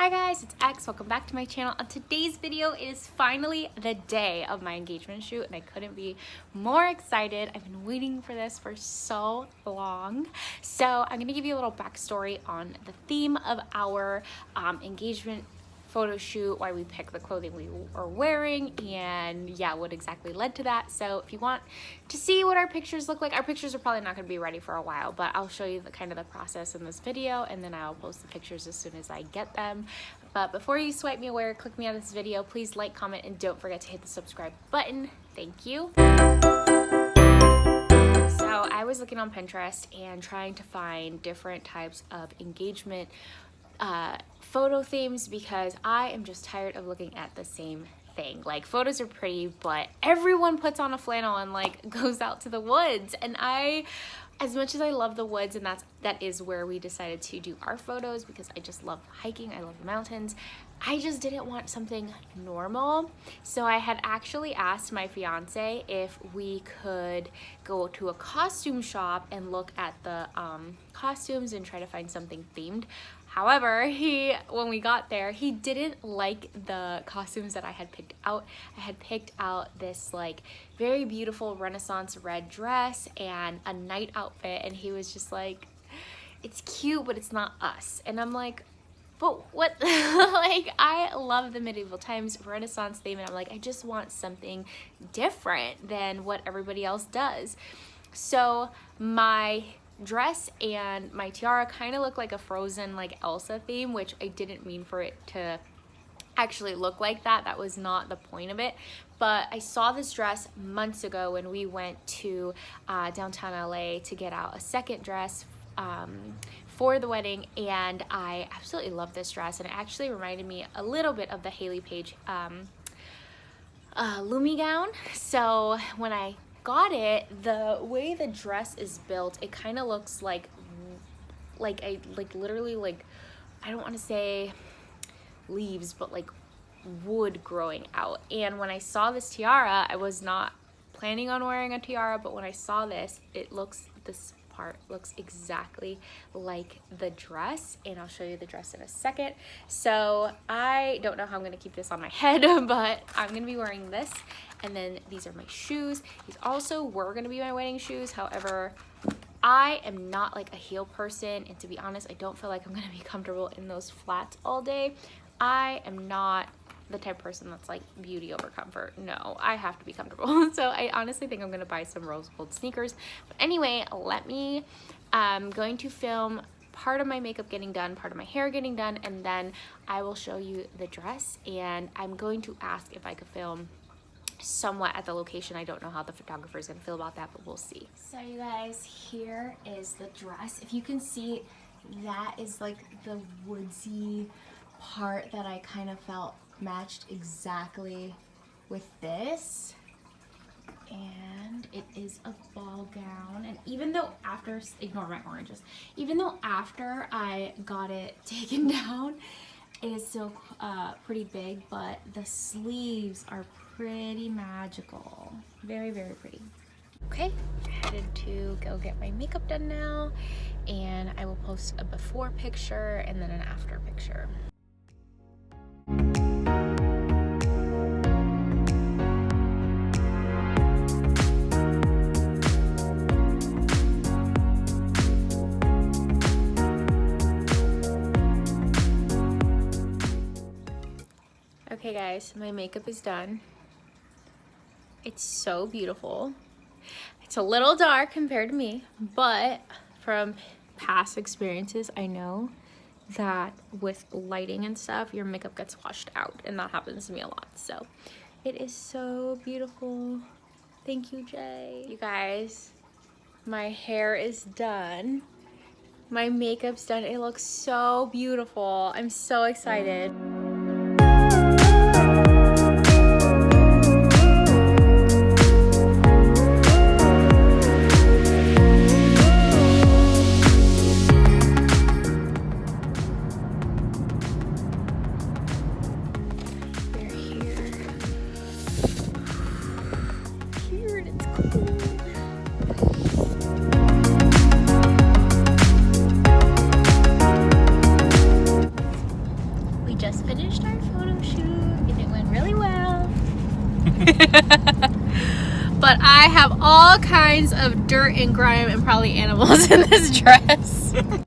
Hi guys, it's X. Welcome back to my channel. On today's video, it is finally the day of my engagement shoot and I couldn't be more excited. I've been waiting for this for so long. So I'm gonna give you a little backstory on the theme of our engagement photo shoot, why we picked the clothing we are wearing, and yeah, what exactly led to that. So if you want to see what our pictures look like, our pictures are probably not going to be ready for a while, but I'll show you the kind of the process in this video, and then I'll post the pictures as soon as I get them. But before you swipe me away or click me out of this video, please like, comment, and don't forget to hit the subscribe button. Thank you. So I was looking on Pinterest and trying to find different types of engagement photo themes because I am just tired of looking at the same thing. Like, photos are pretty, but everyone puts on a flannel and like goes out to the woods, and as much as I love the woods, and that is where we decided to do our photos because I just love hiking, I love the mountains, I just didn't want something normal. So I had actually asked my fiance if we could go to a costume shop and look at the costumes and try to find something themed. However, when we got there, he didn't like the costumes that I had picked out. I had picked out this like very beautiful Renaissance red dress and a night outfit, and he was just like, it's cute, but it's not us. And I'm like, but what? Like, I love the medieval times Renaissance theme, and I'm like, I just want something different than what everybody else does. So my dress and my tiara kind of look like a Frozen, like Elsa theme, which I didn't mean for it to actually look like that. That was not the point of it. But I saw this dress months ago when we went to downtown LA to get out a second dress for the wedding, and I absolutely love this dress, and it actually reminded me a little bit of the Hailey Page Lumi gown. So when I got it, the way the dress is built, it kind of looks like literally, like, I don't want to say leaves, but like wood growing out. And when I saw this tiara, I was not planning on wearing a tiara, but when I saw this, this part looks exactly like the dress, and I'll show you the dress in a second. So I don't know how I'm gonna keep this on my head, but I'm gonna be wearing this, and then these are my shoes. These also were gonna be my wedding shoes. However, I am not like a heel person, and to be honest, I don't feel like I'm gonna be comfortable in those flats all day. I am not the type of person that's like beauty over comfort. No, I have to be comfortable. So I honestly think I'm gonna buy some rose gold sneakers. But anyway, I'm going to film part of my makeup getting done, part of my hair getting done, and then I will show you the dress, and I'm going to ask if I could film somewhat at the location. I don't know how the photographer is gonna feel about that, but we'll see. So you guys, here is the dress. If you can see, that is like the woodsy part that I kind of felt matched exactly with this, and it is a ball gown. And even though ignore my oranges, even though after I got it taken down, it is still pretty big, but the sleeves are pretty magical. Very, very pretty. Okay, headed to go get my makeup done now, and I will post a before picture and then an after picture. Okay guys, my makeup is done. It's so beautiful. It's a little dark compared to me, but from past experiences, I know that with lighting and stuff, your makeup gets washed out, and that happens to me a lot. So it is so beautiful. Thank you, Jay. You guys, my hair is done. My makeup's done. It looks so beautiful. I'm so excited. We just finished our photo shoot and it went really well. But I have all kinds of dirt and grime and probably animals in this dress.